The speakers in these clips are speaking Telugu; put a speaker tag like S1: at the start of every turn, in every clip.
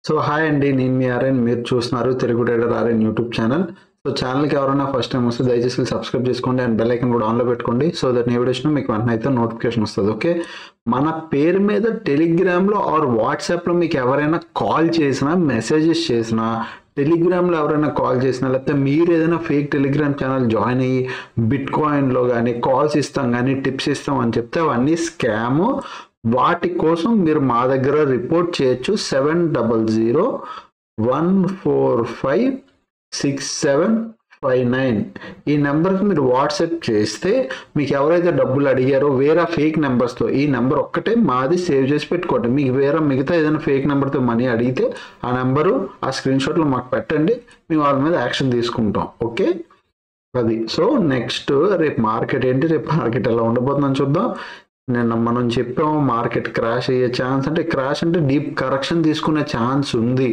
S1: సో హాయ్ అండి, నేను మీ ఆర్ఎన్. మీరు చూస్తున్నారు Telugu trader RN YouTube channel. So ఛానల్కి ఎవరైనా ఫస్ట్ టైం వస్తే దయచేసి సబ్స్క్రైబ్ చేసుకోండి అండ్ బెల్ ఐకన్ కూడా ఆన్లో పెట్టుకోండి. సో దట్ నేను వీడియో మీకు వెంటనే అయితే నోటిఫికేషన్ వస్తుంది. ఓకే, మన పేరు మీద టెలిగ్రామ్లో ఆర్ వాట్సాప్లో మీకు ఎవరైనా కాల్ చేసినా, మెసేజెస్ చేసినా, టెలిగ్రామ్లో ఎవరైనా కాల్ చేసినా, లేకపోతే మీరు ఏదైనా ఫేక్ టెలిగ్రామ్ ఛానల్ జాయిన్ అయ్యి బిట్ కాయిన్లో కానీ కాల్స్ ఇస్తాం కానీ టిప్స్ ఇస్తాం అని చెప్తే అవన్నీ స్కాము. వాటి కోసం మీరు మా దగ్గర రిపోర్ట్ చేయొచ్చు. 7001456759 ఈ నెంబర్కి మీరు వాట్సాప్ చేస్తే మీకు ఎవరైతే డబ్బులు అడిగారో వేరే ఫేక్ నెంబర్స్తో, ఈ నెంబర్ ఒక్కటే మాది సేవ్ చేసి పెట్టుకోండి. మీకు వేరే మిగతా ఏదైనా ఫేక్ నెంబర్తో మనీ అడిగితే ఆ నెంబరు ఆ స్క్రీన్ షాట్లో మాకు పెట్టండి, మేము వాళ్ళ మీద యాక్షన్ తీసుకుంటాం. ఓకే, అది. సో నెక్స్ట్ రేపు మార్కెట్ ఏంటి, రేపు మార్కెట్ ఎలా ఉండబోతుందని చూద్దాం. నిన్న మనం చెప్పాము మార్కెట్ క్రాష్ అయ్యే ఛాన్స్, అంటే క్రాష్ అంటే డీప్ కరెక్షన్ తీసుకునే ఛాన్స్ ఉంది.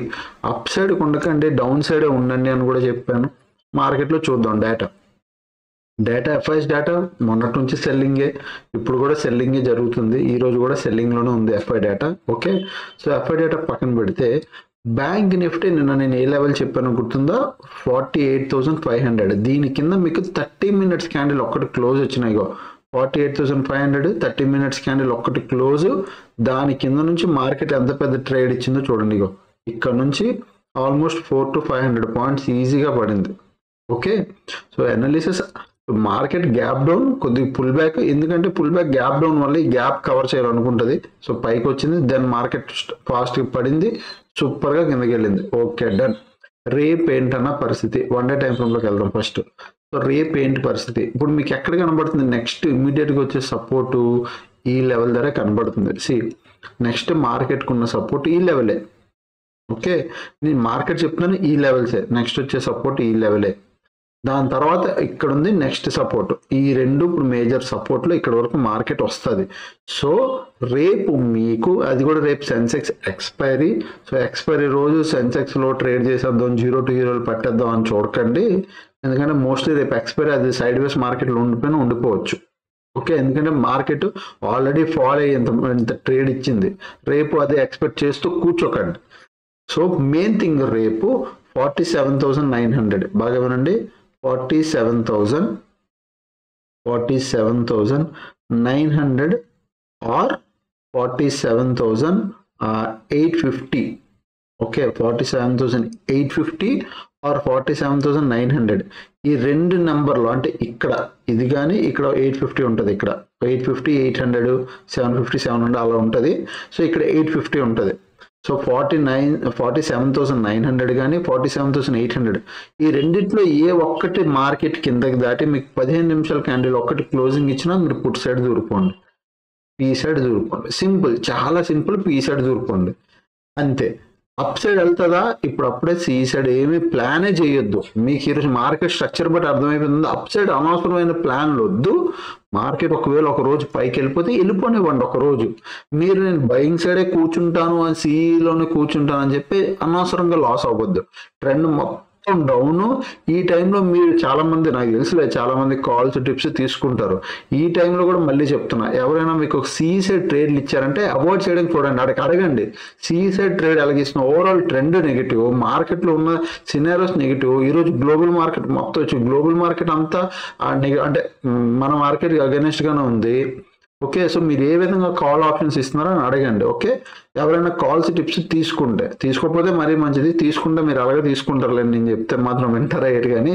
S1: అప్ సైడ్ ఉండకండి, డౌన్ సైడే ఉండండి అని కూడా చెప్పాను. మార్కెట్లో చూద్దాం డేటా ఎఫ్ఐఎస్ డేటా మొన్నటి నుంచి సెల్లింగే, ఇప్పుడు కూడా సెల్లింగే జరుగుతుంది. ఈ రోజు కూడా సెల్లింగ్లోనే ఉంది f i data. Okay, so f i data పక్కన పెడితే బ్యాంక్ నిఫ్టీ నిన్న నేను ఏ లెవెల్ చెప్పాను గుర్తుందా? 48,500. దీని కింద మీకు 30 minutes క్యాండిల్ ఒక్కటి క్లోజ్ వచ్చినాయిగో. 48,500 30 minutes క్యాండిల్ ఒక్కటి క్లోజ్. దాని కింద నుంచి మార్కెట్ ఎంత పెద్ద ట్రేడ్ ఇచ్చిందో చూడండి. ఇగో ఇక్కడ నుంచి ఆల్మోస్ట్ 400 to 500 పాయింట్స్ ఈజీగా పడింది. Okay, so analysis market gap down, కొద్దిగా పుల్ బ్యాక్. ఎందుకంటే పుల్ బ్యాక్ గ్యాప్ డౌన్ వల్ల ఈ గ్యాప్ కవర్ చేయాలనుకుంటుంది. సో పైకి వచ్చింది, దెన్ మార్కెట్ ఫాస్ట్గా పడింది, సూపర్గా కిందకి వెళ్ళింది. Okay, done. రేపు ఏంటన్న పరిస్థితి, 1 day టైం ఫ్రేమ్లోకి వెళ్దాం ఫస్ట్. సో రేపు ఏంటి పరిస్థితి, ఇప్పుడు మీకు ఎక్కడ కనబడుతుంది? నెక్స్ట్ ఇమీడియట్గా వచ్చే సపోర్టు ఈ లెవెల్ ధర కనబడుతుంది. నెక్స్ట్ మార్కెట్కి ఉన్న సపోర్ట్ ఈ లెవెలే. ఓకే, నేను మార్కెట్ చెప్తున్నాను ఈ లెవెల్సే. నెక్స్ట్ వచ్చే సపోర్ట్ ఈ లెవెలే. దాని తర్వాత ఇక్కడ ఉంది నెక్స్ట్ సపోర్ట్. ఈ రెండు ఇప్పుడు మేజర్ సపోర్ట్లో ఇక్కడ వరకు మార్కెట్ వస్తుంది. సో రేపు మీకు అది కూడా రేపు సెన్సెక్స్ ఎక్స్పైరీ. సో ఎక్స్పైరీ రోజు సెన్సెక్స్లో ట్రేడ్ చేసేద్దాం, 0 to 0 పెట్టేద్దాం అని చూడకండి. ఎందుకంటే మోస్ట్లీ రేపు ఎక్స్పైరీ అది సైడ్ వేస్ మార్కెట్లో ఉండిపోవచ్చు. ఓకే, ఎందుకంటే మార్కెట్ ఆల్రెడీ ఫాల్ అయ్యి ఎంత ట్రేడ్ ఇచ్చింది. రేపు అదే ఎక్స్పెక్ట్ చేస్తూ కూర్చోకండి. సో మెయిన్ థింగ్ రేపు 47,900 బాగా వినండి. 47,900 ఆర్ 47,850. Okay, 47,850 are 47,900. ఈ రెండు నెంబర్లు అంటే ఇక్కడ ఇది కానీ ఇక్కడ 850 ఉంటుంది. ఇక్కడ 850, 800, 750, 700 అలా ఉంటుంది. సో ఇక్కడ 850 ఉంటుంది. సో 47,900 కానీ 47,800 ఈ రెండిట్లో ఏ ఒక్కటి మార్కెట్ కిందకి దాటి మీకు 15 నిమిషాల క్యాండిల్ ఒక్కటి క్లోజింగ్ ఇచ్చినా మీరు పుట్ సైడ్ దూరిపోండి, పీ సైడ్ దూరిపోండి. సింపుల్, చాలా సింపుల్. పీ సైడ్ దూరిపోండి అంతే. అప్ సైడ్ వెళ్తుందా? ఇప్పుడు అప్పుడే సి సైడ్ ఏమీ ప్లానే చేయొద్దు. మీకు ఈరోజు మార్కెట్ స్ట్రక్చర్ బట్టి అర్థమైపోతుంది. అప్ సైడ్ అనవసరమైన ప్లాన్లు వద్దు. మార్కెట్ ఒకవేళ ఒక రోజు పైకి వెళ్ళిపోనివ్వండి. ఒక రోజు మీరు నేను బయింగ్ సైడే కూర్చుంటాను అని సిలోనే కూర్చుంటాను అని చెప్పి అనవసరంగా లాస్ అవ్వద్దు. ట్రెండ్ మొత్తం డౌన్. ఈ టైంలో మీరు చాలా మంది, నాకు తెలుసులే, చాలా మంది కాల్స్ టిప్స్ తీసుకుంటారు. ఈ టైంలో కూడా మళ్ళీ చెప్తున్నా, ఎవరైనా మీకు సి సైడ్ ట్రేడ్లు ఇచ్చారంటే అవాయిడ్ చేయడానికి చూడండి. అడగండి సి సైడ్ ట్రేడ్ ఎలాగిస్తున్నా. ఓవరాల్ ట్రెండ్ నెగిటివ్, మార్కెట్లో ఉన్న సినారియోస్ నెగిటివ్. ఈరోజు గ్లోబల్ మార్కెట్ మొత్తం వచ్చి గ్లోబల్ మార్కెట్ అంతా అంటే మన మార్కెట్ అగెనిస్ట్ గానే ఉంది. ఓకే, సో మీరు ఏ విధంగా కాల్ ఆప్షన్స్ ఇస్తున్నారో అని అడగండి. ఓకే, ఎవరైనా కాల్స్ టిప్స్ తీసుకోకపోతే మరీ మంచిది. తీసుకుంటే మీరు అలాగే తీసుకుంటారులేండి, నేను చెప్తే మాత్రం వింటారా ఏంటి కానీ.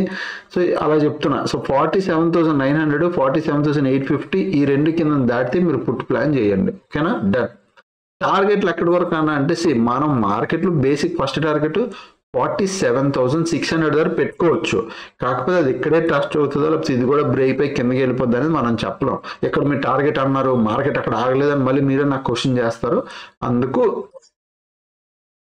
S1: సో అలా చెప్తున్నా. సో 47,900, 47,850 ఈ రెండు కింద దాటితే మీరు పుట్ ప్లాన్ చేయండి. ఓకేనా, డన్. టార్గెట్లు ఎక్కడి వరకు అన్నా అంటే మనం మార్కెట్లో బేసిక్ ఫస్ట్ టార్గెట్ 47,600 దగ్గర పెట్టుకోవచ్చు. కాకపోతే అది ఇక్కడే టచ్ అవుతుందో లేకపోతే ఇది కూడా బ్రేక్ పై కిందకి వెళ్ళిపోద్ది అనేది మనం చెప్పలేం. ఇక్కడ మీరు టార్గెట్ అన్నారు, మార్కెట్ అక్కడ ఆగలేదని మళ్ళీ మీరే నాకు క్వశ్చన్ చేస్తారు. అందుకు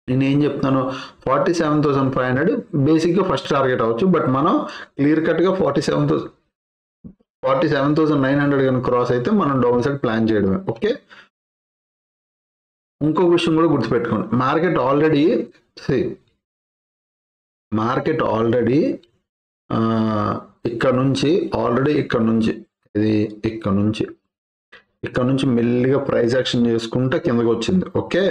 S1: నేనేం చెప్తాను, 47,500 బేసిక్గా ఫస్ట్ టార్గెట్ అవ్వచ్చు. బట్ మనం క్లియర్ కట్గా 47,900 కనుక క్రాస్ అయితే మనం డౌన్ సైడ్ ప్లాన్ చేయడమే. ఓకే, ఇంకో విషయం కూడా గుర్తుపెట్టుకోండి. మార్కెట్ ఆల్రెడీ ఇక్కడ నుంచి మెల్లిగా ప్రైస్ యాక్షన్ చేసుకుంటే కిందకి వచ్చింది. ఓకే,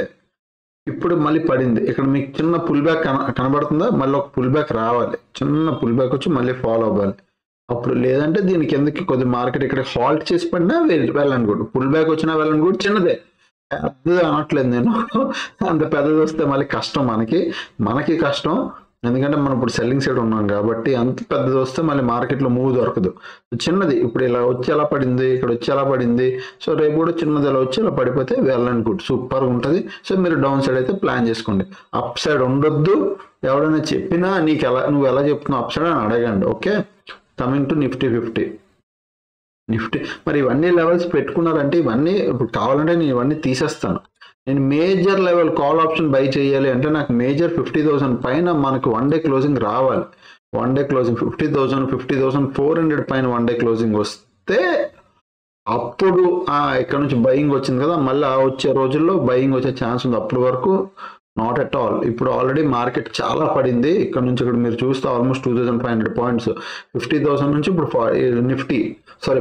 S1: ఇప్పుడు మళ్ళీ పడింది. ఇక్కడ మీకు చిన్న పుల్ బ్యాక్ కనబడుతుందా? మళ్ళీ ఒక పుల్ బ్యాక్ రావాలి, చిన్న పుల్ బ్యాక్ వచ్చి మళ్ళీ ఫాలో అవ్వాలి. అప్పుడు లేదంటే దీని కిందకి కొద్ది మార్కెట్ ఇక్కడ హాల్ట్ చేసి పడినా వెళ్ళండి కూడా, పుల్ బ్యాక్ వచ్చినా వెళ్ళండి కూడా. చిన్నదే, పెద్దది అనట్లేదు నేను. అంత పెద్దది వస్తే మళ్ళీ కష్టం, మనకి కష్టం. ఎందుకంటే మనం ఇప్పుడు సెల్లింగ్ సైడ్ ఉన్నాం కాబట్టి అంత పెద్దది వస్తే మళ్ళీ మార్కెట్లో మూవ్ దొరకదు. చిన్నది ఇప్పుడు ఇలా వచ్చి ఎలా పడింది, ఇక్కడ వచ్చి ఎలా పడింది, సో రేపు కూడా చిన్నది ఇలా వచ్చి ఇలా పడిపోతే వెళ్ళండి గుడ్, సూపర్గా ఉంటుంది. సో మీరు డౌన్ సైడ్ అయితే ప్లాన్ చేసుకోండి, అప్ సైడ్ ఉండొద్దు. ఎవరైనా చెప్పినా నువ్వు ఎలా చెప్తున్నావు అప్ సైడ్ అని అడగండి. Okay, coming to Nifty 50. Nifty మరి ఇవన్నీ లెవెల్స్ పెట్టుకున్నారంటే ఇవన్నీ ఇప్పుడు కావాలంటే నేను ఇవన్నీ తీసేస్తాను. నేను major level call option by చేయాలి అంటే నాకు మేజర్ 50,000 పైన మనకు వన్ డే క్లోజింగ్ రావాలి. వన్ డే క్లోజింగ్ 50,000, 50,400 పైన వన్ డే క్లోజింగ్ వస్తే అప్పుడు ఇక్కడ నుంచి బయింగ్ వచ్చింది కదా, మళ్ళీ వచ్చే రోజుల్లో బయింగ్ వచ్చే ఛాన్స్ ఉంది. అప్పటి వరకు నాట్ ఎట్ ఆల్. ఇప్పుడు ఆల్రెడీ మార్కెట్ చాలా పడింది. ఇక్కడ నుంచి ఇక్కడ మీరు చూస్తే ఆల్మోస్ట్ 2,500 పాయింట్స్, 50,000 నుంచి ఇప్పుడు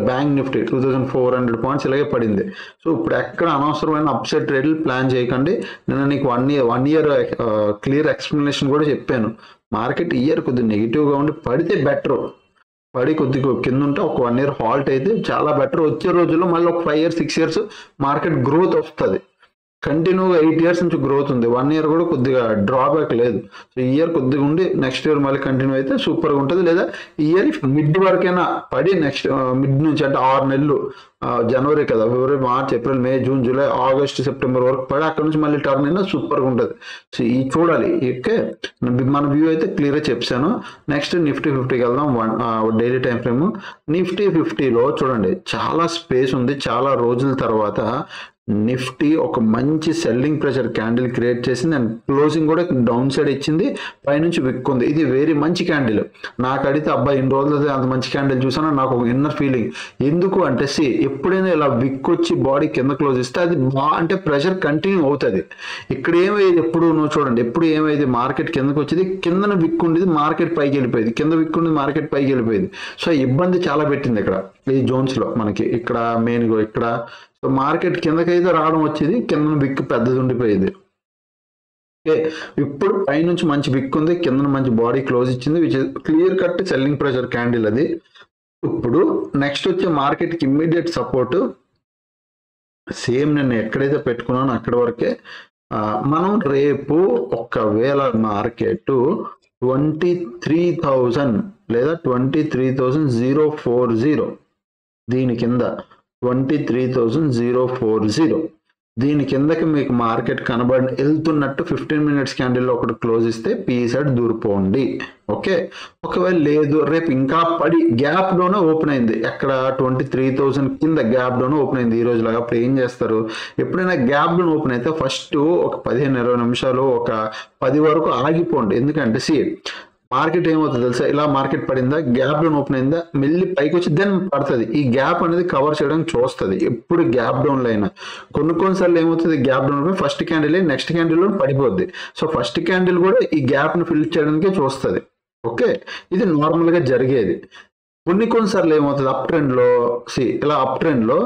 S1: బ్యాంక్ నిఫ్టీ 2,400 పాయింట్స్ ఇలాగే పడింది. సో ఇప్పుడు ఎక్కడ అనవసరమైన అప్సైడ్ ట్రేడ్లు ప్లాన్ చేయకండి. నేను నీకు వన్ ఇయర్ క్లియర్ ఎక్స్ప్లెనేషన్ కూడా చెప్పాను. మార్కెట్ ఇయర్ కొద్దిగా నెగిటివ్గా ఉండి పడితే బెటర్, పడి కొద్దిగా కింద ఉంటే ఒక 1 year హాల్ట్ అయితే చాలా బెటర్. వచ్చే రోజుల్లో మళ్ళీ ఒక 5 years 6 years మార్కెట్ గ్రోత్ వస్తుంది. కంటిన్యూగా 8 years నుంచి గ్రోత్ ఉంది, 1 year కూడా కొద్దిగా డ్రాబ్యాక్ లేదు. సో ఈ ఇయర్ కొద్దిగా ఉండి నెక్స్ట్ ఇయర్ మళ్ళీ కంటిన్యూ అయితే సూపర్గా ఉంటుంది. లేదా ఈ ఇయర్ మిడ్ వరకైనా పడి నెక్స్ట్ మిడ్ నుంచి అంటే 6 నెలలు, జనవరి కదా, ఫిబ్రవరి, మార్చ్, ఏప్రిల్, మే, జూన్, జూలై, ఆగస్ట్, సెప్టెంబర్ వరకు పడి అక్కడ నుంచి మళ్ళీ టర్న్ అయినా సూపర్గా ఉంటుంది. సో ఈ చూడాలి. ఓకే, మన వ్యూ అయితే క్లియర్గా చెప్పాను. నెక్స్ట్ నిఫ్టీ 50కి వెళ్దాం. డైలీ టైం ఫ్రేమ్ నిఫ్టీ 50లో చూడండి చాలా స్పేస్ ఉంది. చాలా రోజుల తర్వాత నిఫ్టీ ఒక మంచి సెల్లింగ్ ప్రెషర్ క్యాండిల్ క్రియేట్ చేసింది అండ్ క్లోజింగ్ కూడా డౌన్ సైడ్ ఇచ్చింది, పైనుంచి విక్కుంది. ఇది వెరీ మంచి క్యాండిల్. నాకు అడిగితే అబ్బాయి ఇన్ని రోజులు అంత మంచి క్యాండిల్ చూసాను నాకు ఒక ఇన్నర్ ఫీలింగ్. ఎందుకు అంటే ఎప్పుడైనా ఇలా విక్ వచ్చి బాడీ కింద క్లోజ్ ఇస్తే అది అంటే ప్రెషర్ కంటిన్యూ అవుతుంది. ఇక్కడ ఏమైంది, ఎప్పుడు నువ్వు చూడండి, ఎప్పుడు ఏమైంది, మార్కెట్ కిందకు వచ్చేది, కిందన విక్ ఉండేది, మార్కెట్ పైకి వెళ్ళిపోయింది, కింద విక్ ఉండేది, మార్కెట్ పైకి వెళ్ళిపోయింది. సో ఇబ్బంది చాలా పెట్టింది ఇక్కడ ఈ జోన్స్ లో మనకి. ఇక్కడ మెయిన్ ఇక్కడ సో మార్కెట్ కిందకైతే రావడం వచ్చేది, కింద విక్ పెద్దది ఉండిపోయేది. ఓకే, ఇప్పుడు పైనుంచి మంచి విక్ ఉంది, కింద మంచి బాడీ క్లోజ్ ఇచ్చింది, which clear cut selling pressure candle అది. ఇప్పుడు నెక్స్ట్ వచ్చే మార్కెట్కి ఇమ్మీడియట్ సపోర్ట్ సేమ్ నేను ఎక్కడైతే పెట్టుకున్నానో అక్కడ వరకే. మనం రేపు ఒకవేళ మార్కెట్ 23,000 లేదా 23,040 దీని కింద 23,040 దీని కిందకి మీకు మార్కెట్ వెళ్తున్నట్టు 15 minutes క్యాండిల్లో ఒకటి క్లోజ్ ఇస్తే పీ సైడ్ దూరిపోండి. ఓకే, ఒకవేళ లేదు రేపు ఇంకా పడి గ్యాప్ లోనే ఓపెన్ అయింది, ఎక్కడ 23,000 కింద గ్యాప్ లోనే ఓపెన్ అయింది ఈ రోజు లాగా. అప్పుడు ఏం చేస్తారు, ఎప్పుడైనా గ్యాప్ లోనే ఓపెన్ అయితే ఫస్ట్ ఒక 15-20 నిమిషాలు ఒక 10 వరకు ఆగిపోండి. ఎందుకంటే మార్కెట్ ఏమవుతుంది తెలుసా, ఇలా మార్కెట్ పడిందా, గ్యాప్ డౌన్ ఓపెన్ అయిందా, మెల్లి పైకి వచ్చి దెన్ పడుతుంది. ఈ గ్యాప్ అనేది కవర్ చేయడానికి చూస్తుంది ఎప్పుడు గ్యాప్ డౌన్ లో అయినా. కొన్నిసార్లు ఏమవుతుంది, gap down first candle next candle లో పడిపోద్ది. సో ఫస్ట్ క్యాండిల్ కూడా ఈ గ్యాప్ ను ఫిల్ చేయడానికి చూస్తుంది. ఓకే, ఇది నార్మల్ గా జరిగేది. కొన్నిసార్లు ఏమవుతుంది, అప్ ట్రెండ్ లో ఇలా అప్ ట్రెండ్ లో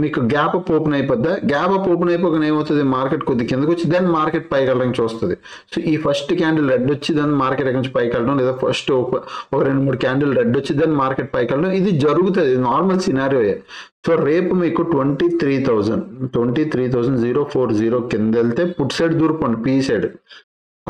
S1: మీకు గ్యాప్ అప్ ఓపెన్ అయిపోద్దా, గ్యాప్ అప్ ఓపెన్ అయిపోగానే ఏమవుతుంది, మార్కెట్ కొద్ది కిందకి వచ్చి దెన్ మార్కెట్ పైకి వెళ్ళడానికి చూస్తుంది. సో ఈ ఫస్ట్ క్యాండిల్ రెడ్ వచ్చి దెన్ మార్కెట్ ఎక్కడి నుంచి పైకి వెళ్ళడం, లేదా ఫస్ట్ ఒక 2-3 క్యాండిల్ రెడ్ వచ్చి దెన్ మార్కెట్ పైకి వెళ్ళడం, ఇది జరుగుతుంది, నార్మల్ సినారియోయే. సో రేపు మీకు 23,040 కింద వెళ్తే పుట్ సైడ్ దూరిపోండి, పీ సైడ్.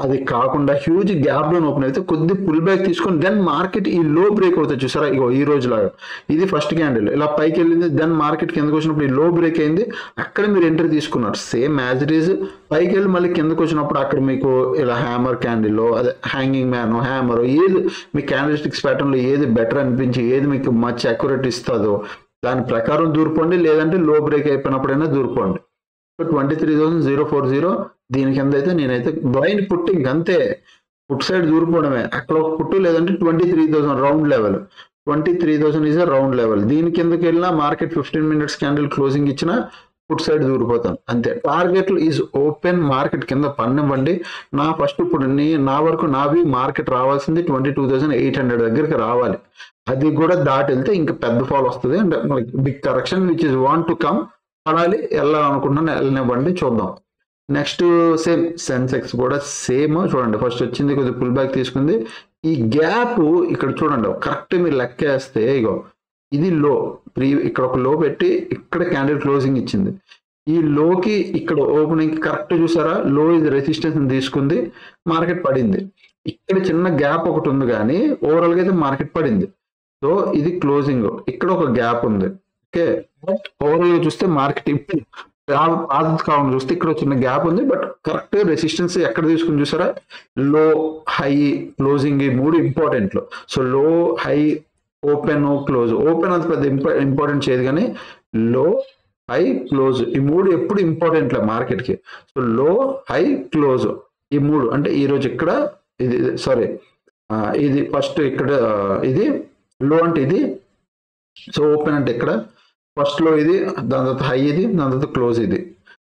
S1: అది కాకుండా హ్యూజ్ గ్యాప్ డౌన్ ఓపెన్ అయితే కొద్ది పుల్ బ్యాక్ తీసుకొని దెన్ మార్కెట్ ఈ లో బ్రేక్ అవుతుంది చూసారా, ఇగో ఈ రోజు లాగా ఇది ఫస్ట్ క్యాండిల్ ఇలా పైకి వెళ్ళింది, దెన్ మార్కెట్ కిందకు వచ్చినప్పుడు ఈ లో బ్రేక్ అయింది, అక్కడ మీరు ఎంట్రీ తీసుకున్నారు. సేమ్ యాజ్ ఇట్ ఈజ్ పైకి వెళ్ళి మళ్ళీ కిందకు వచ్చినప్పుడు అక్కడ మీకు ఇలా హ్యామర్ క్యాండిల్లో, అదే హ్యాంగింగ్ మ్యాన్, హ్యామర్, ఏది మీ క్యాండిల్స్టిక్స్ ప్యాటర్న్ లో ఏది బెటర్ అనిపించి ఏది మీకు మచ్ అక్యురేట్ ఇస్తుందో దాని ప్రకారం దూరిపోండి, లేదంటే లో బ్రేక్ అయిపోయినప్పుడైనా దూరిపోండి. సో 23,040 దీని కింద అయితే నేనైతే బ్లైండ్ పుట్టింగ్ అంతే, పుట్ సైడ్ దూరిపోవడమే. అక్కడ ఒక పుట్టు, లేదంటే 23,000 round level, 23,000 is a round level. దీని కిందకి వెళ్ళినా మార్కెట్ 15 minutes క్యాండిల్ క్లోజింగ్ ఇచ్చినా పుట్ సైడ్ దూరిపోతాం అంతే. టార్గెట్లు ఈజ్ ఓపెన్, మార్కెట్ కింద పన్నివ్వండి. నా ఫస్ట్ ఇప్పుడు నా వరకు నావి మార్కెట్ రావాల్సింది 22,800 దగ్గరికి రావాలి. అది కూడా దాటి వెళ్తే ఇంకా పెద్ద ఫాల్ వస్తుంది and big correction which is want to come. పడాలి, వెళ్ళాలనుకుంటున్నాను, వెళ్ళనివ్వండి, చూద్దాం. నెక్స్ట్ సేమ్ సెన్సెక్స్ కూడా సేమ్ చూడండి, ఫస్ట్ వచ్చింది కొద్దిగా పుల్ బ్యాక్ తీసుకుంది. ఈ గ్యాప్ ఇక్కడ చూడండి కరెక్ట్ మీరు లెక్కేస్తే ఇగో ఇది లో, ఇక్కడ ఒక లో పెట్టి ఇక్కడ క్యాండిల్ క్లోజింగ్ ఇచ్చింది. ఈ లోకి ఇక్కడ ఓపెనింగ్ కరెక్ట్ చూసారా, లో ఇది రెసిస్టెన్స్ తీసుకుంది, మార్కెట్ పడింది. ఇక్కడ చిన్న గ్యాప్ ఒకటి ఉంది కానీ ఓవరాల్ గా అయితే మార్కెట్ పడింది. సో ఇది క్లోజింగ్, ఇక్కడ ఒక గ్యాప్ ఉంది. ఓకే, బట్ ఓవరాల్ గా చూస్తే మార్కెట్ ఇప్పుడు కావాలని చూస్తే ఇక్కడ చిన్న గ్యాప్ ఉంది, బట్ కరెక్ట్ రెసిస్టెన్స్ ఎక్కడ తీసుకుని చూసారా, లో హై క్లోజింగ్ ఈ మూడు ఇంపార్టెంట్. సో లో హై ఓపెన్ క్లోజ్, ఓపెన్ అంత పెద్ద ఇంపార్టెంట్ చేయదు కానీ లో హై క్లోజ్ ఈ మూడు ఎప్పుడు ఇంపార్టెంట్ మార్కెట్ కి. సో లో హై క్లోజ్ ఈ మూడు అంటే ఈ రోజు ఇక్కడ ఇది సారీ ఇది ఫస్ట్ ఇక్కడ ఇది లో అంటే ఇది, సో ఓపెన్ అంటే ఇక్కడ ఫస్ట్ లో ఇది, దాని తర్వాత హై ఇది, దాని తర్వాత క్లోజ్ ఇది,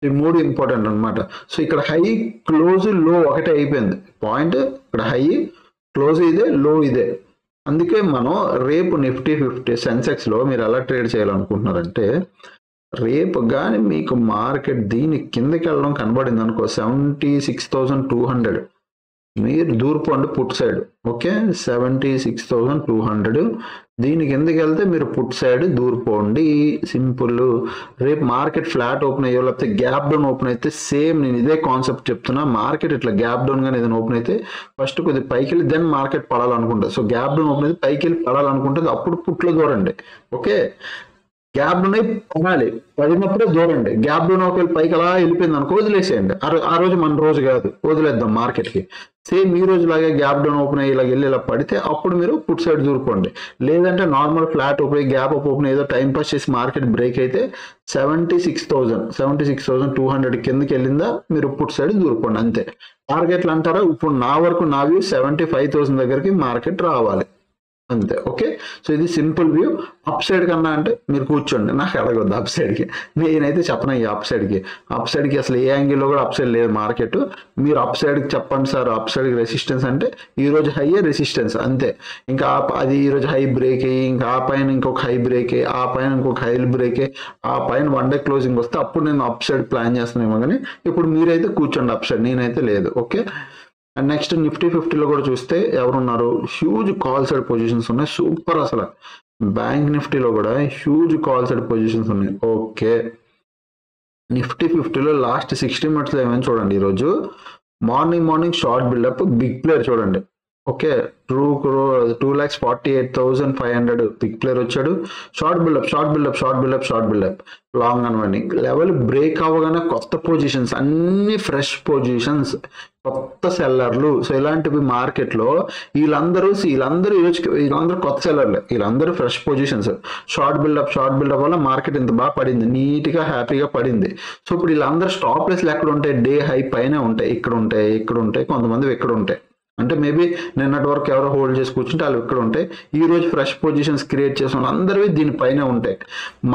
S1: ఈ మూడు ఇంపార్టెంట్ అనమాట. సో ఇక్కడ హై క్లోజ్ లో ఒకటే అయిపోయింది పాయింట్, ఇక్కడ హై క్లోజ్ ఇదే, లో ఇదే. అందుకే మనం రేపు నిఫ్టీ 50 సెన్సెక్స్ లో మీరు ఎలా ట్రేడ్ చేయాలనుకుంటున్నారంటే, రేపు కానీ మీకు మార్కెట్ దీని కిందకి వెళ్ళడం కనబడింది అనుకో 76,200 మీరు దూర్పోండి పుట్ సైడ్. ఓకే, 76,200 దీని కిందకి వెళ్తే మీరు పుట్ సైడ్ దూర్పోండి, సింపుల్. రేపు మార్కెట్ ఫ్లాట్ ఓపెన్ అయ్యో లేకపోతే గ్యాప్ డౌన్ ఓపెన్ అయితే సేమ్ నేను ఇదే కాన్సెప్ట్ చెప్తున్నా. మార్కెట్ ఇట్లా గ్యాప్ డౌన్ కానీ ఏదైనా ఓపెన్ అయితే ఫస్ట్ కొద్దిగా పైకి వెళ్ళి దెన్ మార్కెట్ పడాలనుకుంటుంది. సో గ్యాప్ డౌన్ ఓపెన్ అయితే పైకి వెళ్ళి పడాలనుకుంటుంది, అప్పుడు పుట్లో దూరండి. ఓకే, గ్యాప్ డౌన్ పడాలి, పడినప్పుడే దూరండి. గ్యాప్ డౌన్ ఒకవేళ పైకి అలా వెళ్ళిపోయింది అనుకో వదిలేసేయండి, ఆ రోజు మన రోజు కాదు, వదిలేద్దాం మార్కెట్ కి. సేమ్ ఈ రోజు లాగే గ్యాప్ డౌన్ ఓపెన్ అయ్యి ఇలా వెళ్ళి ఇలా పడితే అప్పుడు మీరు పుట్ సైడ్ దూరుకోండి. లేదంటే నార్మల్ ఫ్లాట్ ఓపెన్ అయ్యి గ్యాప్ ఓపెన్ ఏదో టైం పాస్ చేసి మార్కెట్ బ్రేక్ అయితే 76,200 కిందకి వెళ్ళిందా మీరు పుట్ సైడ్ దూరుకోండి అంతే. టార్గెట్లు అంటారా, ఇప్పుడు నా వరకు నా వ్యూ 75,000 దగ్గరికి మార్కెట్ రావాలి అంతే. ఓకే, సో ఇది సింపుల్ వ్యూ. అప్ సైడ్ కన్నా అంటే మీరు కూర్చోండి, నాకు అడగొద్దు అప్ సైడ్కి, నేనైతే చెప్పను. ఈ అప్ సైడ్కి అసలు ఏ యాంగిల్లో కూడా అప్ సైడ్ లేదు మార్కెట్. మీరు అప్ సైడ్కి చెప్పండి సార్, అప్ సైడ్కి రెసిస్టెన్స్ అంటే ఈ రోజు హై రెసిస్టెన్స్ అంతే. ఇంకా అది ఈ రోజు హై బ్రేక్ అయ్యి ఇంకా ఆ పైన ఇంకొక హై బ్రేక్ అయ్యి ఆ పైన ఇంకొక హై బ్రేక్ అయ్యి ఆ పైన వన్ డే క్లోజింగ్ వస్తే అప్పుడు నేను అప్ సైడ్ ప్లాన్ చేస్తున్నామో. కానీ ఇప్పుడు మీరైతే కూర్చోండి అప్ సైడ్, నేనైతే లేదు. ఓకే, అండ్ నెక్స్ట్ నిఫ్టీ 50లో కూడా చూస్తే ఎవరున్నారు, హ్యూజ్ కాల్ సైడ్ పొజిషన్స్ ఉన్నాయి, సూపర్. అసలు బ్యాంక్ నిఫ్టీలో కూడా హ్యూజ్ కాల్ సైడ్ పొజిషన్స్ ఉన్నాయి. ఓకే, నిఫ్టీ 50లో లాస్ట్ 60 minutes ఏమైనా చూడండి. ఈరోజు morning short buildup big player చూడండి. ఓకే, 2,48,500 బిగ్ ప్లేయర్ వచ్చాడు. Short buildup long unwinding level break అవ్వగానే కొత్త పొజిషన్స్, అన్ని ఫ్రెష్ పొజిషన్స్, కొత్త సెల్లర్లు. సో ఇలాంటివి మార్కెట్ లో వీళ్ళందరూ కొత్త సెల్లర్లే, వీళ్ళందరూ ఫ్రెష్ పొజిషన్స్. షార్ట్ బిల్డప్ వల్ల మార్కెట్ ఇంత బాగా పడింది, నీట్ గా హ్యాపీగా పడింది. సో ఇప్పుడు వీళ్ళందరూ స్టాప్ ప్లేస్లు ఎక్కడ ఉంటాయి, డే హై పైన ఉంటాయి, ఇక్కడ ఉంటాయి, కొంతమంది ఇక్కడ ఉంటాయి. అంటే మేబీ నిన్నటి వరకు ఎవరో హోల్డ్ చేసి కూర్చుంటే వాళ్ళు ఇక్కడ ఉంటాయి. ఈ రోజు ఫ్రెష్ పొజిషన్స్ క్రియేట్ చేసిన అందరివి దీనిపైన ఉంటాయి.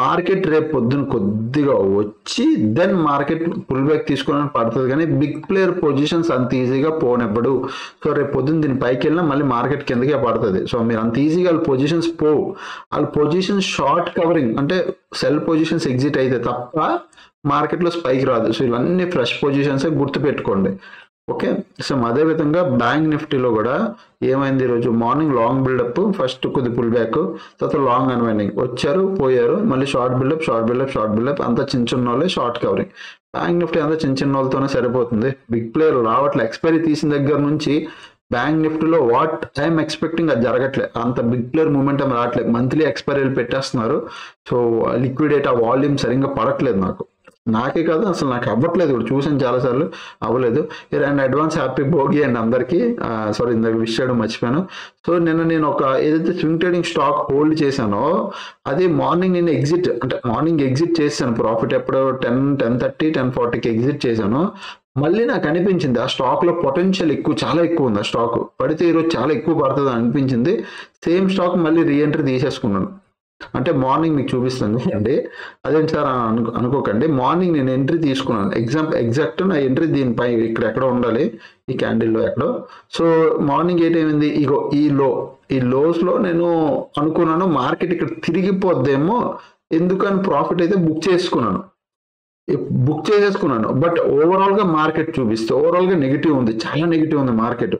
S1: మార్కెట్ రేపు పొద్దున కొద్దిగా వచ్చి దెన్ మార్కెట్ పుల్ బ్యాక్ తీసుకోవడానికి పడుతుంది, కానీ బిగ్ ప్లేయర్ పొజిషన్స్ అంత ఈజీగా పోనెప్పుడు. సో రేపు పొద్దున్న దీని పైకి వెళ్ళినా మళ్ళీ మార్కెట్ కిందకే పడుతుంది. సో మీరు అంత ఈజీగా వాళ్ళ పొజిషన్స్ వాళ్ళ పొజిషన్స్ షార్ట్ కవరింగ్ అంటే సెల్ పొజిషన్స్ ఎగ్జిట్ అయితే తప్ప మార్కెట్లో స్పైక్ రాదు. సో ఇవన్నీ ఫ్రెష్ పొజిషన్స్ గుర్తుపెట్టుకోండి. ఓకే, సో అదే విధంగా బ్యాంక్ నిఫ్టీలో కూడా ఏమైంది, ఈరోజు మార్నింగ్ లాంగ్ బిల్డప్, ఫస్ట్ కొద్ది పుల్ బ్యాక్, తర్వాత లాంగ్ అన్వైండింగ్, వచ్చారు పోయారు, మళ్ళీ షార్ట్ బిల్డప్ అంతా చిన్న వాళ్ళే షార్ట్ కవరింగ్. బ్యాంక్ నిఫ్టీ అంతా చిన్న వాళ్ళతోనే సరిపోతుంది, బిగ్ ప్లేయర్ రావట్లే. ఎక్స్పైరీ తీసిన దగ్గర నుంచి బ్యాంక్ నిఫ్టీలో వాట్ ఐఎమ్ ఎక్స్పెక్టింగ్ అది జరగట్లేదు, అంత బిగ్ ప్లేయర్ మూమెంటం రావట్లేదు. మంత్లీ ఎక్స్పైరీలు పెట్టేస్తున్నారు. సో లిక్విడేట్ ఆ వాల్యూమ్ సరిగ్గా పడట్లేదు నాకే కాదు, అసలు నాకు అవ్వట్లేదు. ఇప్పుడు చూసాను చాలాసార్లు, అవ్వలేదు. And advance happy Bhogi and అందరికీ. సారీ, ఇందాక విష్ చేయడం మర్చిపోయాను. సో నేను ఒక ఏదైతే స్వింగ్ ట్రేడింగ్ స్టాక్ హోల్డ్ చేశానో అది మార్నింగ్ నేను ఎగ్జిట్ చేశాను. ప్రాఫిట్ ఎప్పుడో 10:30, 10:40కి ఎగ్జిట్ చేశాను. మళ్ళీ నాకు అనిపించింది ఆ స్టాక్ లో పొటెన్షియల్ చాలా ఎక్కువ ఉంది. ఆ స్టాక్ పడితే ఈరోజు చాలా ఎక్కువ పడుతుంది అనిపించింది. సేమ్ స్టాక్ మళ్ళీ రీఎంట్రీ తీసేసుకున్నాను. అంటే మార్నింగ్ మీకు చూపిస్తాను అండి, అదేంటి సార్ అనుకోకండి. మార్నింగ్ నేను ఎంట్రీ తీసుకున్నాను, ఎగ్జాక్ట్ నా ఎంట్రీ దీనిపై ఇక్కడ ఎక్కడో ఉండాలి, ఈ క్యాండిల్లో ఎక్కడో. సో మార్నింగ్ ఏమైంది, ఈ లోస్ లో నేను అనుకున్నాను మార్కెట్ ఇక్కడ తిరిగిపోద్దేమో, ఎందుకని ప్రాఫిట్ అయితే బుక్ చేసుకున్నాను. బుక్ చేసేసుకున్నాను. బట్ ఓవరాల్ గా మార్కెట్ చూపిస్తే ఓవరాల్ గా నెగిటివ్ ఉంది, చాలా నెగిటివ్ ఉంది మార్కెట్.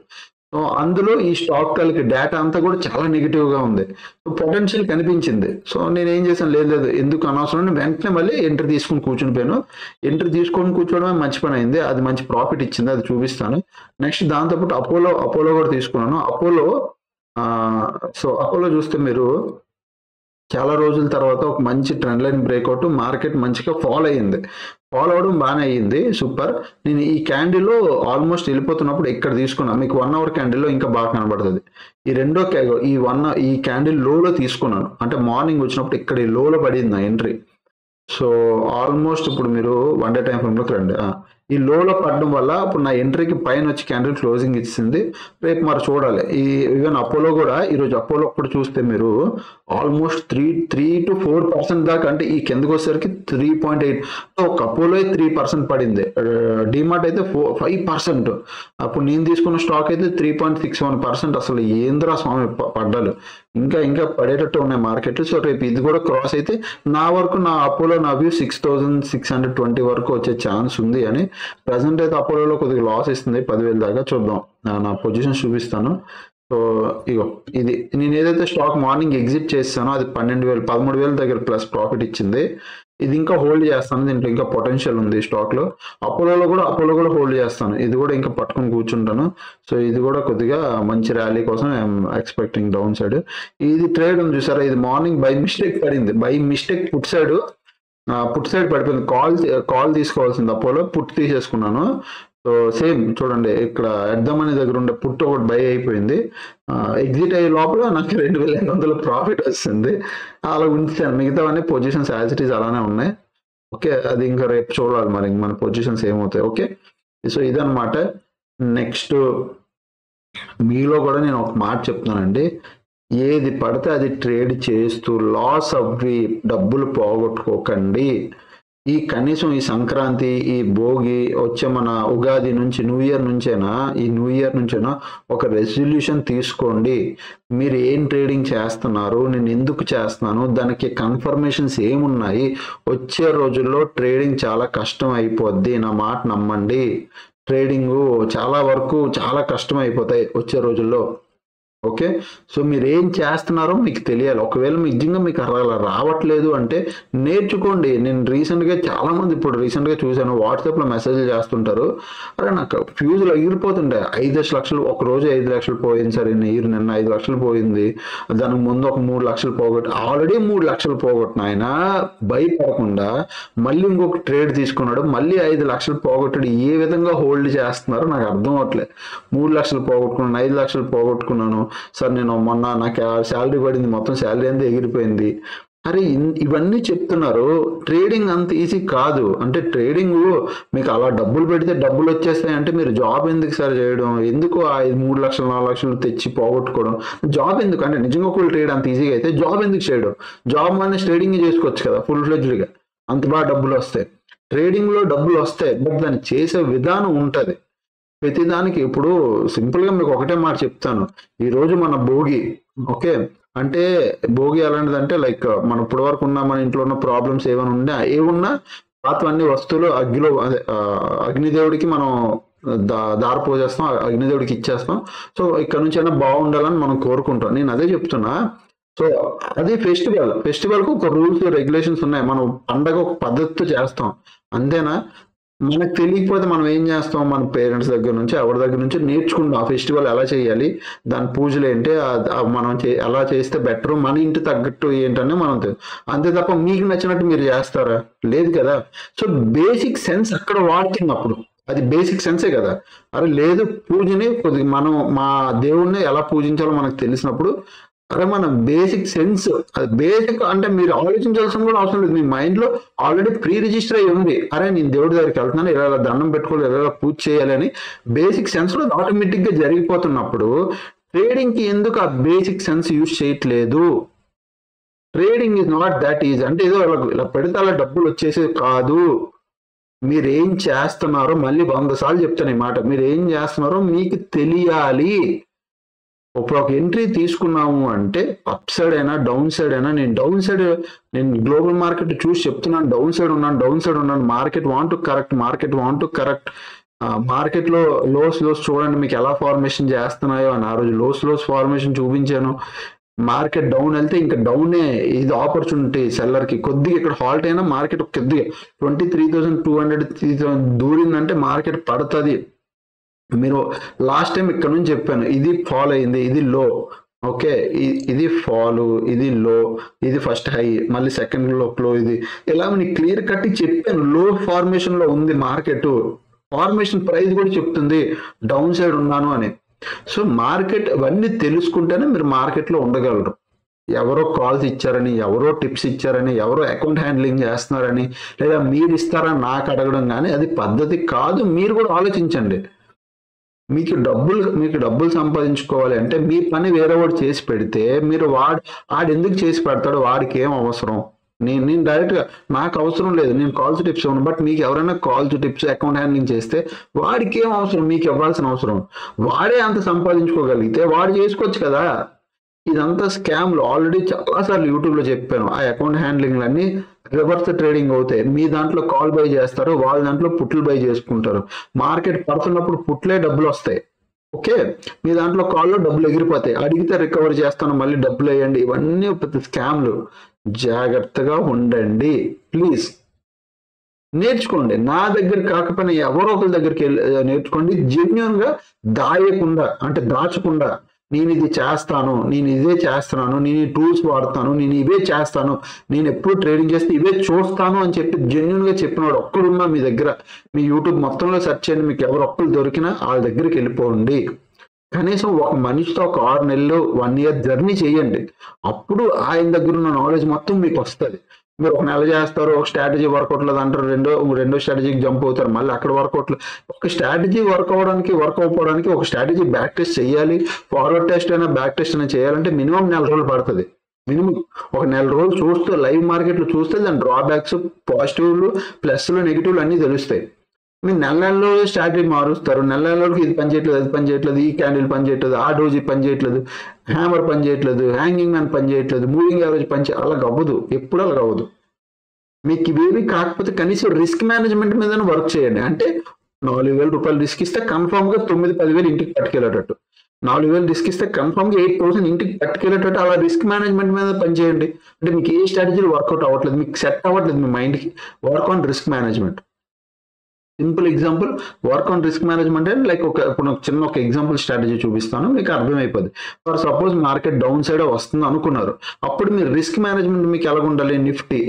S1: సో అందులో ఈ స్టాక్ తాలూకు డేటా అంతా కూడా చాలా నెగిటివ్ గా ఉంది. సో పొటెన్షియల్ కనిపించింది. సో నేను ఏం చేశాను, లేదు లేదు ఎందుకు అనవసరం, వెంటనే మళ్ళీ ఎంట్రీ తీసుకుని కూర్చుని పోయాను. ఎంట్రీ తీసుకొని కూర్చోవడమే మంచి పని అయింది. అది మంచి ప్రాఫిట్ ఇచ్చింది, అది చూపిస్తాను. నెక్స్ట్ దాంతోపాటు అపోలో కూడా తీసుకున్నాను. సో అపోలో చూస్తే మీరు చాలా రోజుల తర్వాత ఒక మంచి ట్రెండ్ లైన్ బ్రేక్అవుట్, మార్కెట్ మంచిగా ఫాలో అయ్యింది. ఫాలో అవడం బాగానే అయ్యింది, సూపర్. నేను ఈ క్యాండిల్లో ఆల్మోస్ట్ వెళ్ళిపోతున్నప్పుడు ఇక్కడ తీసుకున్నా. మీకు 1 అవర్ క్యాండిల్లో ఇంకా బాగా కనబడుతుంది. ఈ క్యాండిల్ లోలో తీసుకున్నాను. అంటే మార్నింగ్ వచ్చినప్పుడు ఇక్కడ ఈ లోలో పడింది నా ఎంట్రీ. సో ఆల్మోస్ట్ ఇప్పుడు మీరు 1 డే టైం ఫ్రేమ్లోకి రండి. ఈ లోలో పడడం వల్ల ఇప్పుడు నా ఎంట్రీకి పైన వచ్చి క్యాండిల్ క్లోజింగ్ ఇచ్చింది. రేపు మరి చూడాలి. ఈవెన్ అపోలో కూడా ఈరోజు అపోలో ఒక్కటి చూస్తే మీరు ఆల్మోస్ట్ 3 to 4% దాకా, అంటే ఈ కిందకు వచ్చేసరికి 3.8. ఒక అపోలో 3% పడింది, డిమార్ట్ అయితే 5%. అప్పుడు నేను తీసుకున్న స్టాక్ అయితే 3.61%. అసలు ఏంద్రా స్వామి పడ్డాలు, ఇంకా పడేటట్టు ఉన్నాయి మార్కెట్. సో రేపు ఇది కూడా క్రాస్ అయితే నా అపోలో నా వ్యూ 6,620 వరకు వచ్చే ఛాన్స్ ఉంది అని. ప్రజెంట్ అయితే అపోలోలో కొద్దిగా లాస్ ఇస్తుంది, 10,000 దాకా. చూద్దాం, నా పొజిషన్ చూపిస్తాను. సో ఇగో ఇది నేను ఏదైతే స్టాక్ మార్నింగ్ ఎగ్జిట్ చేస్తానో అది 12,000 13,000 దగ్గర ప్లస్ ప్రాఫిట్ ఇచ్చింది. ఇది ఇంకా హోల్డ్ చేస్తాను, దీంట్లో ఇంకా పొటెన్షియల్ ఉంది స్టాక్ లో. అపోలో కూడా హోల్డ్ చేస్తాను, ఇది కూడా ఇంకా పట్టుకొని కూర్చుంటాను. సో ఇది కూడా కొద్దిగా మంచి ర్యాలీ కోసం ఐఎమ్ ఎక్స్పెక్టింగ్ డౌన్ సైడ్. ఇది ట్రేడ్ ఉంది చూసారా, ఇది మార్నింగ్ బై మిస్టేక్ పడింది. బై మిస్టేక్ పుట్ సైడ్ పడిపోయింది. కాల్ తీసుకోవాల్సింది అపోలో, పుట్ తీసేసుకున్నాను. సో సేమ్ చూడండి, ఇక్కడ ఎడ్దమని దగ్గర ఉండే పుట్ ఒకటి బై అయిపోయింది. ఎగ్జిట్ అయ్యే లోపల నాకు 2,800 ప్రాఫిట్ వస్తుంది. అలా ఉంచాను, మిగతావన్నీ పొజిషన్స్ యాజ్ ఇట్ ఈస్ అలానే ఉన్నాయి. ఓకే, అది ఇంకా రేపు చూడాలి మరి మన పొజిషన్స్ ఏమవుతాయి. ఓకే, సో ఇదన్నమాట. నెక్స్ట్ మీలో కూడా నేను ఒక మాట చెప్తున్నానండి, ఏది పడితే అది ట్రేడ్ చేస్తూ లాస్ అవ్వి డబ్బులు పోగొట్టుకోకండి. కనీసం ఈ సంక్రాంతి, ఈ భోగి వచ్చే మన ఉగాది నుంచి, న్యూ ఇయర్ నుంచైనా ఒక రెజల్యూషన్ తీసుకోండి. మీరు ఏం ట్రేడింగ్ చేస్తున్నారు, నేను ఎందుకు చేస్తున్నాను, దానికి కన్ఫర్మేషన్స్ ఏమున్నాయి. వచ్చే రోజుల్లో ట్రేడింగ్ చాలా కష్టం అయిపోద్ది, నా మాట నమ్మండి. ట్రేడింగ్ చాలా వరకు చాలా కష్టం అయిపోతాయి వచ్చే రోజుల్లో. ఓకే, సో మీరు ఏం చేస్తున్నారో మీకు తెలియాలి. ఒకవేళ నిజంగా మీకు అలా రావట్లేదు అంటే నేర్చుకోండి. నేను చాలా మంది ఇప్పుడు రీసెంట్గా చూశాను, వాట్సాప్లో మెసేజ్లు చేస్తుంటారు, అరే నాకు ఫ్యూజులు ఎగిరిపోతుంటాయి. 5 లక్షలు ఒక రోజు 5 లక్షలు పోయింది సార్, నిన్న 5 లక్షలు పోయింది, దానికి ముందు ఒక 3 లక్షలు పోగొట్టి, ఆల్రెడీ 3 లక్షలు పోగొట్టిన ఆయన భయపడకుండా మళ్ళీ ఇంకొక ట్రేడ్ తీసుకున్నాడు, మళ్ళీ 5 లక్షలు పోగొట్టాడు. ఏ విధంగా హోల్డ్ చేస్తున్నారో నాకు అర్థం అవట్లేదు. 3 లక్షలు పోగొట్టుకున్నాను, 5 లక్షలు పోగొట్టుకున్నాను సార్, నేను మొన్న నాకు శాలరీ పడింది, మొత్తం శాలరీ అంతా ఎగిరిపోయింది. అరే ఇవన్నీ చెప్తున్నారు, ట్రేడింగ్ అంత ఈజీ కాదు. అంటే ట్రేడింగ్ మీకు అలా డబ్బులు పెడితే డబ్బులు వచ్చేస్తాయి అంటే మీరు జాబ్ ఎందుకు సార్ చేయడం, ఎందుకు 3 లక్షలు 4 లక్షలు తెచ్చి పోగొట్టుకోవడం, జాబ్ ఎందుకు? అంటే నిజంగా ఒక ట్రేడ్ అంత ఈజీగా అయితే జాబ్ ఎందుకు చేయడం? జాబ్ అనేది ట్రేడింగ్ చేసుకోవచ్చు కదా ఫుల్ ఫ్లెడ్జ్డ్గా, అంత బాగా డబ్బులు వస్తాయి. ట్రేడింగ్ లో డబ్బులు వస్తాయి, బట్ దాన్ని చేసే విధానం ఉంటది. ప్రతిదానికి ఇప్పుడు సింపుల్ గా మీకు ఒకటే మాట చెప్తాను. ఈ రోజు మన భోగి, ఓకే, అంటే భోగి ఎలాంటిదంటే లైక్ మనం ఇప్పటి వరకు ఉన్న మన ఇంట్లో ఉన్న ప్రాబ్లమ్స్ ఏమున్నా పాతవన్నీ వస్తువులు అగ్నిదేవుడికి మనం దారి పోసేస్తాం, అగ్నిదేవుడికి ఇచ్చేస్తాం. సో ఇక్కడ నుంచి అయినా బాగుండాలని మనం కోరుకుంటాం. నేను అదే చెప్తున్నా. సో అది ఫెస్టివల్ కు ఒక రూల్స్ రెగ్యులేషన్స్ ఉన్నాయి. మనం పండగ ఒక పద్ధతితో చేస్తాం, అంతేనా? మనకు తెలియకపోతే మనం ఏం చేస్తాం, మన పేరెంట్స్ దగ్గర నుంచి ఎవరి దగ్గర నుంచి నేర్చుకుంటాం ఆ ఫెస్టివల్ ఎలా చేయాలి, దాని పూజలు ఏంటి, మనం ఎలా చేస్తే బెటర్, మన ఇంటి తగ్గట్టు ఏంటనే మనం అంతే తప్ప మీకు నచ్చినట్టు మీరు చేస్తారా? లేదు కదా. సో బేసిక్ సెన్స్ అక్కడ వాడుతున్నప్పుడు అది బేసిక్ సెన్సే కదా. అరే లేదు, పూజని కొద్దిగా మనం మా దేవుణ్ణి ఎలా పూజించాలో మనకు తెలిసినప్పుడు, అరే మన బేసిక్ సెన్స్, అది బేసిక్ అంటే మీరు ఆలోచించాల్సిన కూడా అవసరం లేదు. మీ మైండ్ లో ఆల్రెడీ ప్రీ రిజిస్టర్ అయ్యి ఉంది. అరే నేను దేవుడి దగ్గరికి వెళ్తున్నాను, ఇలా దండం పెట్టుకోవాలి, ఇలా పూజ చేయాలి అని బేసిక్ సెన్స్ లో ఆటోమేటిక్ గా జరిగిపోతున్నప్పుడు ట్రేడింగ్ కి ఎందుకు ఆ బేసిక్ సెన్స్ యూజ్ చేయట్లేదు? Trading is not that easy. అంటే ఏదో ఇలా పెడితే అలా డబ్బులు వచ్చేసేది కాదు. మీరేం చేస్తున్నారో, మళ్ళీ 100 సార్లు చెప్తాను ఈ మాట, మీరు ఏం చేస్తున్నారో మీకు తెలియాలి. ఇప్పుడు ఒక ఎంట్రీ తీసుకున్నాము అంటే అప్ సైడ్ అయినా డౌన్ సైడ్ అయినా, నేను గ్లోబల్ మార్కెట్ చూసి చెప్తున్నాను, డౌన్ సైడ్ ఉన్నాను, market want to correct. Market లో లోస్ చూడండి మీకు ఎలా ఫార్మేషన్ చేస్తున్నాయో అని. ఆ రోజు లోస్ ఫార్మేషన్ చూపించాను. మార్కెట్ డౌన్ వెళ్తే ఇంకా డౌనే, ఇది ఆపర్చునిటీ సెల్లర్ కి. కొద్దిగా ఇక్కడ హాల్ట్ అయినా మార్కెట్ కొద్దిగా 23,200 దూరిందంటే మార్కెట్ పడుతుంది. మీరు లాస్ట్ టైం ఇక్కడ నుంచి చెప్పాను, ఇది ఫాల్ అయింది, ఇది లో, ఓకే, ఇది ఫాల్, ఇది లో, ఇది ఫస్ట్ హై, మళ్ళీ సెకండ్ లో ఇది, ఇలా మీకు క్లియర్ కట్ చెప్పాను. లో ఫార్మేషన్ లో ఉంది మార్కెట్, ఫార్మేషన్ ప్రైస్ కూడా చెప్తుంది డౌన్ సైడ్ ఉన్నాను అని. సో మార్కెట్ అవన్నీ తెలుసుకుంటేనే మీరు మార్కెట్ లో ఉండగలరు. ఎవరో కాల్స్ ఇచ్చారని, ఎవరో టిప్స్ ఇచ్చారని, ఎవరో అకౌంట్ హ్యాండ్లింగ్ చేస్తున్నారని, లేదా మీరు ఇస్తారని నాకు అడగడం కానీ అది పద్ధతి కాదు. మీరు కూడా ఆలోచించండి. మీకు డబ్బులు సంపాదించుకోవాలి అంటే మీ పని వేరే వాడు చేసి పెడితే మీరు వాడు ఎందుకు చేసి పెడతాడు, వాడికి ఏం అవసరం? నేను డైరెక్ట్గా నాకు అవసరం లేదు, నేను కాల్స్ టిప్స్ ఇవ్వను. బట్ మీకు ఎవరైనా కాల్స్ టిప్స్ అకౌంట్ హ్యాండ్లింగ్ చేస్తే వాడికి ఏం అవసరం, మీకు ఇవ్వాల్సిన అవసరం. వాడే అంత సంపాదించుకోగలిగితే వాడు చేసుకోవచ్చు కదా. ఇదంతా స్కామ్లు. ఆల్రెడీ చాలాసార్లు యూట్యూబ్లో చెప్పాను. ఆ అకౌంట్ హ్యాండ్లింగ్ అన్ని రివర్స్ ట్రేడింగ్ అవుతాయి. మీ దాంట్లో కాల్ బై చేస్తారు, వాళ్ళ దాంట్లో పుట్లు బై చేసుకుంటారు. మార్కెట్ పడుతున్నప్పుడు పుట్లే డబ్బులు వస్తాయి, ఓకే, మీ దాంట్లో కాల్లో డబ్బులు ఎగిరిపోతాయి. అడిగితే రికవర్ చేస్తాను, మళ్ళీ డబ్బులు వేయండి. ఇవన్నీ పెద్ద స్కామ్లు. జాగ్రత్తగా ఉండండి ప్లీజ్. నేర్చుకోండి. నా దగ్గర కాకపోయినా ఎవరో ఒకరి దగ్గరికి నేర్చుకోండి. జెన్యున్ గా దాయకుండా, అంటే దాచకుండా, నేను ఇది చేస్తాను, నేను ఇదే చేస్తున్నాను, నేను ఈ టూల్స్ వాడతాను, నేను ఇవే చేస్తాను, నేను ఎప్పుడు ట్రేడింగ్ చేస్తే ఇవే చూస్తాను అని చెప్పి జెన్యున్ గా చెప్పినవాడు ఒక్కడున్నా మీ దగ్గర, మీ యూట్యూబ్ మొత్తంలో సెర్చ్ చేయండి, మీకు ఎవరు ఒక్కరు దొరికినా వాళ్ళ దగ్గరికి వెళ్ళిపోండి. కనీసం ఒక మనిషితో ఒక 6 నెలలు 1 year జర్నీ చేయండి. అప్పుడు ఆయన దగ్గర ఉన్న నాలెడ్జ్ మొత్తం మీకు వస్తుంది. మీరు ఒక నెల చేస్తారు, ఒక స్ట్రాటజీ వర్కౌట్ లేదు అంటారు, రెండో స్ట్రాటజీకి జంప్ అవుతారు, మళ్ళీ అక్కడ వర్కౌట్ లేదు. ఒక స్ట్రాటజీ వర్క్ అవ్వడానికి ఒక స్ట్రాటజీ బ్యాక్ టెస్ట్ చేయాలి. ఫార్వర్డ్ టెస్ట్ అయినా బ్యాక్ టెస్ట్ అయినా చేయాలంటే మినిమం 4 రోజులు పడుతుంది. మినిమం ఒక 4 రోజులు చూస్తూ లైవ్ మార్కెట్లు చూస్తే దాని డ్రాబ్యాక్స్, పాజిటివ్లు, ప్లస్లు, నెగిటివ్లు అన్నీ తెలుస్తాయి. మీరు నెలలో స్ట్రాటజీ మారుస్తారు. నెలలోకి ఇది పని చేయట్లేదు, అది పని చేయట్లేదు, ఈ క్యాండిల్ పని చేయట్లేదు, ఆ డోజీ పని చేయట్లేదు, హ్యామర్ పని చేయట్లేదు, హ్యాంగింగ్ మ్యాన్ పని చేయట్లేదు, మూవింగ్ యావరేజ్ పని అలాగ అవ్వదు, ఎప్పుడు అలాగ అవ్వదు. మీకు ఇవేవి కాకపోతే కనీసం రిస్క్ మేనేజ్మెంట్ మీద వర్క్ చేయండి. అంటే 4,000 రూపాయలు రిస్క్ ఇస్తే కన్ఫామ్ గా 9-10,000 ఇంటికి పట్టుకెళ్ళేటట్టు, 4,000 రిస్క్ ఇస్తే కన్ఫామ్ గా 8,000 ఇంటికి పట్టుకెళ్ళేటట్టు అలా రిస్క్ మేనేజ్మెంట్ మీద పని చేయండి. అంటే మీకు ఏ స్ట్రాటజీలు వర్కౌట్ అవ్వట్లేదు, మీకు సెట్ అవ్వట్లేదు మీ మైండ్కి, work on risk management. Simple example, work on risk management అంటే లైక్ ఇప్పుడు ఒక ఎగ్జాంపుల్ స్ట్రాటజీ చూపిస్తాను, మీకు అర్థమైపోద్ది. For suppose market down side వస్తుంది అనుకున్నారు, అప్పుడు మీరు రిస్క్ మేనేజ్మెంట్ మీకు ఎలా ఉండాలి? నిఫ్టీ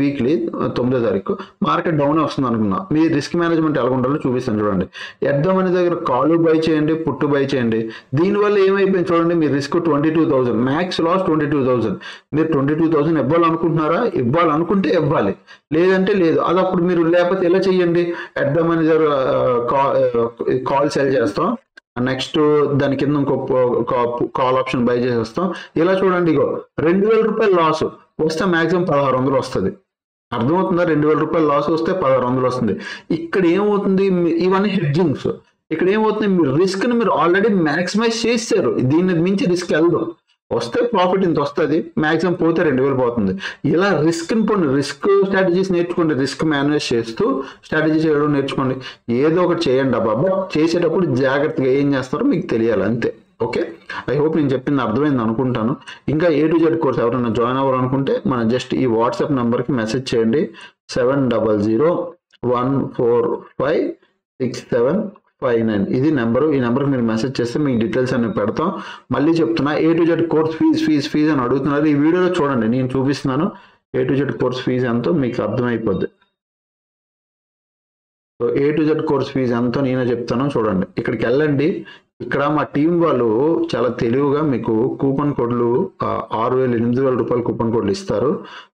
S1: వీక్లీ 9వ తారీఖు మార్కెట్ డౌన్ వస్తుంది అనుకున్నా, మీ రిస్క్ మేనేజ్మెంట్ ఎలా ఉండాలో చూపిస్తాను చూడండి. ఎడ్దమని దగ్గర కాలు బై చేయండి, పుట్టు బై చేయండి. దీనివల్ల ఏమైపోయింది చూడండి, మీ రిస్క్ 22,000, మ్యాక్స్ లాస్ 22,000. మీరు 22,000 ఇవ్వాలనుకుంటే ఇవ్వాలి, లేదంటే లేదు. అది అప్పుడు మీరు లేకపోతే ఎలా చెయ్యండి, ఎట్ ద మనీ దగ్గర కాల్ సెల్ చేస్తాం, నెక్స్ట్ దాని కింద ఇంకో కాల్ ఆప్షన్ బై చేసేస్తాం. ఇలా చూడండి, ఇగో 2,000 రూపాయలు లాస్ వస్తే మాక్సిమం 1,600 వస్తుంది. అర్థమవుతుందా? 2,000 రూపాయలు లాస్ వస్తే 1,600 వస్తుంది. ఇక్కడ ఏమవుతుంది, ఇవన్నీ హెడ్జింగ్స్. ఇక్కడ ఏమవుతుంది, మీరు రిస్క్ ని మీరు ఆల్రెడీ మ్యాక్సిమైజ్ చేశారు, దీన్ని మించి రిస్క్ వెళ్దాం. వస్తే ప్రాఫిట్ ఇంత వస్తుంది, మాక్సిమం పోతే 2,000 పోతుంది. ఇలా రిస్క్ స్ట్రాటజీస్ నేర్చుకోండి, రిస్క్ మేనేజ్ చేస్తూ స్ట్రాటజీ చేయడం నేర్చుకోండి. ఏదో ఒకటి చేయండి అబ్బా, బట్ చేసేటప్పుడు జాగ్రత్తగా ఏం చేస్తారో మీకు తెలియాలి, అంతే. ఓకే, ఐ హోప్ నేను చెప్పింది అర్థమైంది అనుకుంటాను. ఇంకా A to Z కోర్స్ ఎవరైనా జాయిన్ అవ్వాలనుకుంటే మన జస్ట్ ఈ వాట్సాప్ నెంబర్కి మెసేజ్ చేయండి, 7001456759. ఇది నెంబరు. ఈ నెంబర్కి మీరు మెసేజ్ చేస్తే మీకు డీటెయిల్స్ అన్ని పెడతాం. మళ్ళీ చెప్తున్నా, A to Z course fee అని అడుగుతున్నారు. ఈ వీడియోలో చూడండి, నేను చూపిస్తున్నాను A to Z course fees ఎంతో మీకు అర్థమైపోద్ది. So A to Z course fees ఎంతో నేనే చెప్తాను, చూడండి. ఇక్కడికి వెళ్ళండి. ఇక్కడ మా టీం వాళ్ళు చాలా తెలివిగా మీకు కూపన్ కోడ్లు 6,000, 8,000 రూపాయలు కూపన్ కోడ్లు ఇస్తారు.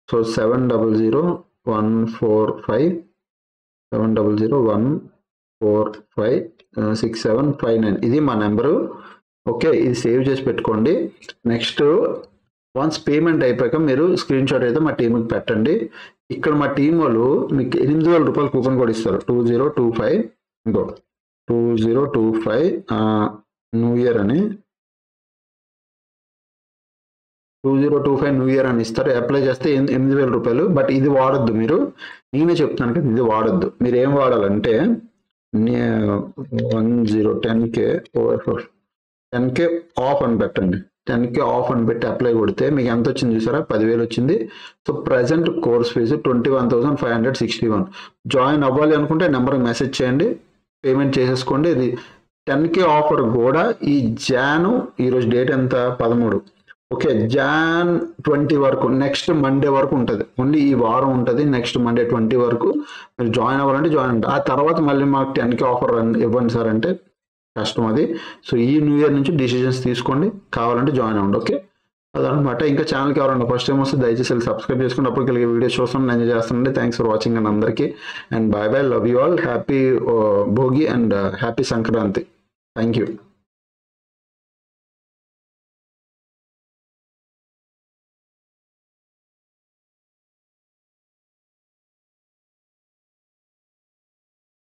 S1: సో 7001456759 ఇది మా నెంబరు. ఓకే, ఇది సేవ్ చేసి పెట్టుకోండి. నెక్స్ట్ వన్స్ పేమెంట్ అయిపోయాక మీరు స్క్రీన్ షాట్ అయితే మా టీంకి పెట్టండి. ఇక్కడ మా టీం వాళ్ళు మీకు 8,000 రూపాయలు కూపన్ కోడ్ ఇస్తారు, 2025 ఇంకో 2025 న్యూ ఇయర్ అని. 2025 న్యూ ఇయర్ అని ఇస్తారు. అప్లై చేస్తే 8,000 రూపాయలు. బట్ ఇది వాడొద్దు మీరు, నేనే చెప్తున్నాను కదా, ఇది వాడొద్దు. మీరు ఏం వాడాలంటే 10K ఓవర్ 10K ఆఫ్ అని పెట్టండి. 10K ఆఫ్ అని పెట్టి అప్లై కొడితే మీకు ఎంత వచ్చింది చూసారా, 10,000 వచ్చింది. So present course fee 21,561. Join అవ్వాలి అనుకుంటే నెంబర్కి మెసేజ్ చేయండి, పేమెంట్ చేసేసుకోండి. ఇది 10K ఆఫర్ కూడా ఈ ఈరోజు డేట్ ఎంత, 13. ఓకే, Jan 20 వరకు, నెక్స్ట్ మండే వరకు ఉంటుంది. ఓన్లీ ఈ వారం ఉంటుంది. నెక్స్ట్ మండే 20 వరకు మీరు జాయిన్ అవ్వాలంటే జాయిన్ ఉంటుంది. ఆ తర్వాత మళ్ళీ మాకు 10K ఆఫర్ ఇవ్వండి సార్ అంటే కష్టం అది. సో ఈ న్యూ ఇయర్ నుంచి డిసిజన్స్ తీసుకోండి, కావాలంటే జాయిన్ అవ్వండి. ఓకే, అదనమాట. ఇంకా ఛానల్కి ఎవరైనా ఫస్ట్ టైం వస్తే దయచేసి సబ్స్క్రైబ్ చేసుకుని అప్పుడు కలిగే వీడియోస్ చూస్తాను, ఎంజాయ్ చేస్తానండి. థ్యాంక్స్ ఫర్ వాచింగ్ అండ్ అందరికీ, and bye bye, love you all, happy Bhogi and happy Sankranti. Thank you.